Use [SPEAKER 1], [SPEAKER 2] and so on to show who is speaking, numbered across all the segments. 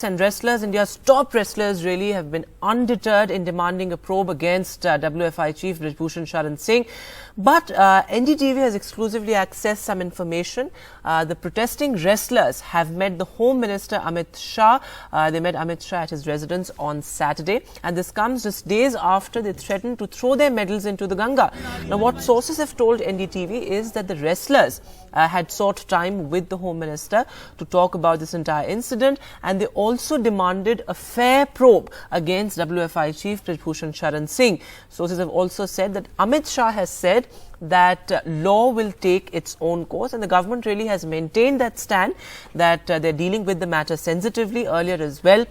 [SPEAKER 1] And wrestlers, India's top wrestlers really have been undeterred in demanding a probe against WFI chief Brij Bhushan Sharan Singh. But NDTV has exclusively accessed some information. The protesting wrestlers have met the Home Minister Amit Shah. They met Amit Shah at his residence on Saturday. And this comes just days after they threatened to throw their medals into the Ganga. Now, what sources have told NDTV is that the wrestlers had sought time with the Home Minister to talk about this entire incident, and they also demanded a fair probe against WFI chief Brij Bhushan Sharan Singh. Sources have also said that Amit Shah has said that law will take its own course, and the government really has maintained that stand that they're dealing with the matter sensitively. Earlier as well,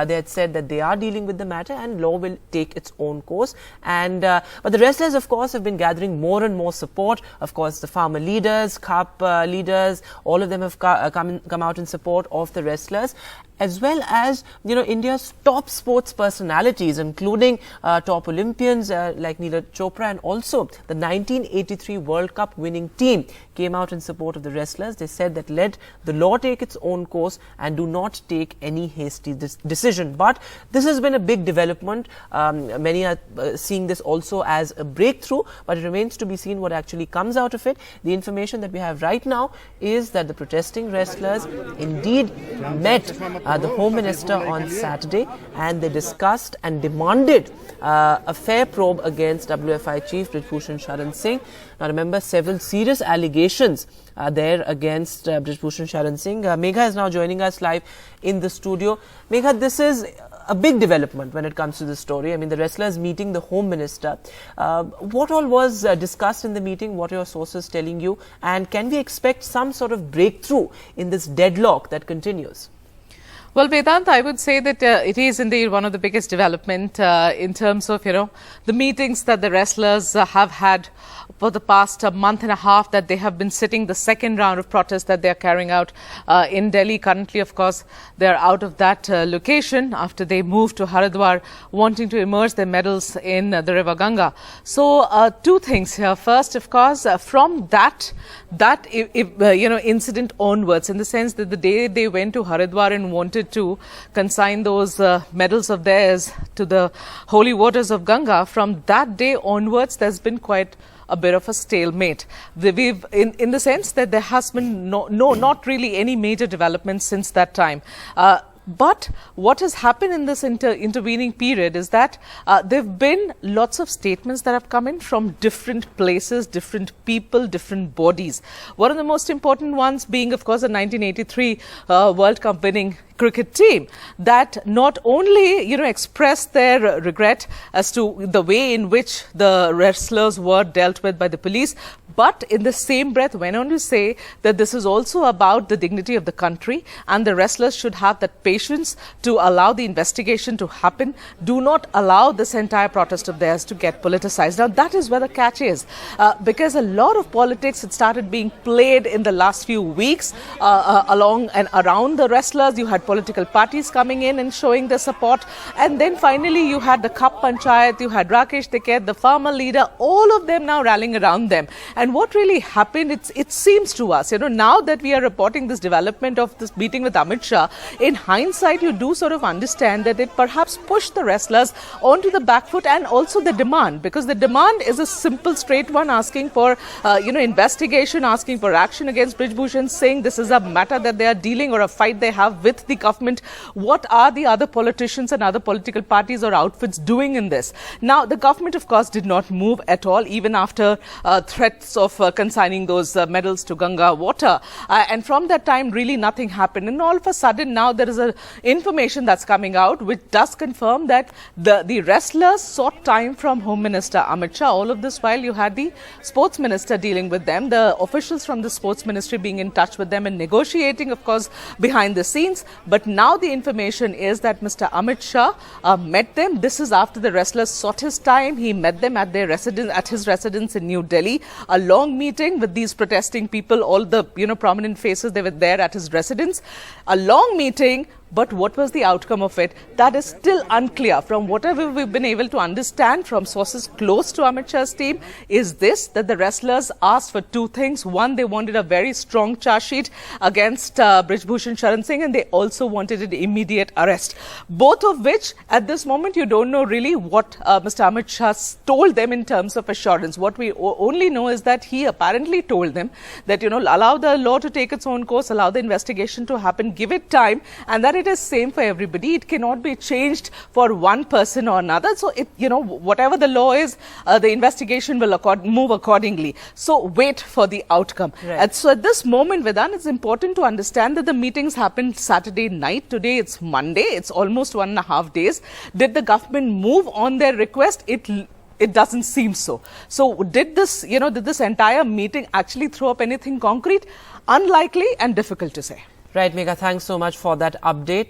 [SPEAKER 1] they had said that they are dealing with the matter and law will take its own course. And but the wrestlers, of course, have been gathering more and more support. Of course, the farmer leaders, CUP leaders, all of them have come out in support of the wrestlers, as well as, you know, India's top sports personalities, including top Olympians like Neeraj Chopra, and also the 1983 World Cup winning team came out in support of the wrestlers. They said that let the law take its own course and do not take any hasty decision. But this has been a big development. Many are seeing this also as a breakthrough, but it remains to be seen what actually comes out of it. The information that we have right now is that the protesting wrestlers indeed met the Home Minister on Saturday, and they discussed and demanded a fair probe against WFI chief Brij Bhushan Sharan Singh. Now remember, several serious allegations are there against Brij Bhushan Sharan Singh. Megha is now joining us live in the studio. Megha, this is a big development when it comes to this story. I mean, the wrestlers meeting the Home Minister. What all was discussed in the meeting? What are your sources telling you? And can we expect some sort of breakthrough in this deadlock that continues?
[SPEAKER 2] Well, Vedant, I would say that it is indeed one of the biggest development in terms of, the meetings that the wrestlers have had for the past month and a half, that they have been sitting the second round of protests that they are carrying out in Delhi. Currently, of course, they are out of that location after they moved to Haridwar, wanting to immerse their medals in the river Ganga. So, two things here. First, of course, from that incident onwards, in the sense that the day they went to Haridwar and wanted to consign those medals of theirs to the holy waters of Ganga, from that day onwards, there's been quite a bit of a stalemate. We've, in the sense that there has been not really any major developments since that time. But what has happened in this intervening period is that there have been lots of statements that have come in from different places, different people, different bodies. One of the most important ones being, of course, the 1983 World Cup winning cricket team, that not only, expressed their regret as to the way in which the wrestlers were dealt with by the police, but in the same breath went on to say that this is also about the dignity of the country, and the wrestlers should have that patience to allow the investigation to happen. Do not allow this entire protest of theirs to get politicized. Now, that is where the catch is, because a lot of politics had started being played in the last few weeks along and around the wrestlers. You had political parties coming in and showing their support, and then finally you had the Cup Panchayat, you had Rakesh Tikait, the farmer leader, all of them now rallying around them. And what really happened, it seems to us, now that we are reporting this development of this meeting with Amit Shah, in hindsight, you do sort of understand that it perhaps pushed the wrestlers onto the back foot, and also the demand, because the demand is a simple, straight one, asking for, investigation, asking for action against Brij Bhushan Singh. This is a matter that they are dealing, or a fight they have with the government. What are the other politicians and other political parties or outfits doing in this? Now, the government, of course, did not move at all, even after threats of consigning those medals to Ganga water. And from that time, really nothing happened. And all of a sudden, now there is a information that's coming out which does confirm that the wrestlers sought time from Home Minister Amit Shah. All of this while you had the Sports Minister dealing with them, the officials from the Sports Ministry being in touch with them and negotiating, of course, behind the scenes. But now the information is that Mr. Amit Shah met them. This is after the wrestlers sought his time. He met them at their residence, at his residence in New Delhi. A long meeting with these protesting people, all the prominent faces, they were there at his residence. A long meeting But what was the outcome of it? That is still unclear. From whatever we've been able to understand from sources close to Amit Shah's team, is this, that the wrestlers asked for two things. One, they wanted a very strong charge sheet against Brij Bhushan Sharan Singh, and they also wanted an immediate arrest. Both of which, at this moment, you don't know really what Mr. Amit Shah told them in terms of assurance. What we only know is that he apparently told them that, allow the law to take its own course, allow the investigation to happen, give it time, and that it is same for everybody. It cannot be changed for one person or another. So, whatever the law is, the investigation will move accordingly. So, wait for the outcome.
[SPEAKER 1] Right.
[SPEAKER 2] And so, at this moment, Vedan, it's important to understand that the meetings happened Saturday night. Today, it's Monday. It's almost 1.5 days. Did the government move on their request? It doesn't seem so. So did this entire meeting actually throw up anything concrete? Unlikely and difficult to say.
[SPEAKER 1] Right, Megha, thanks so much for that update.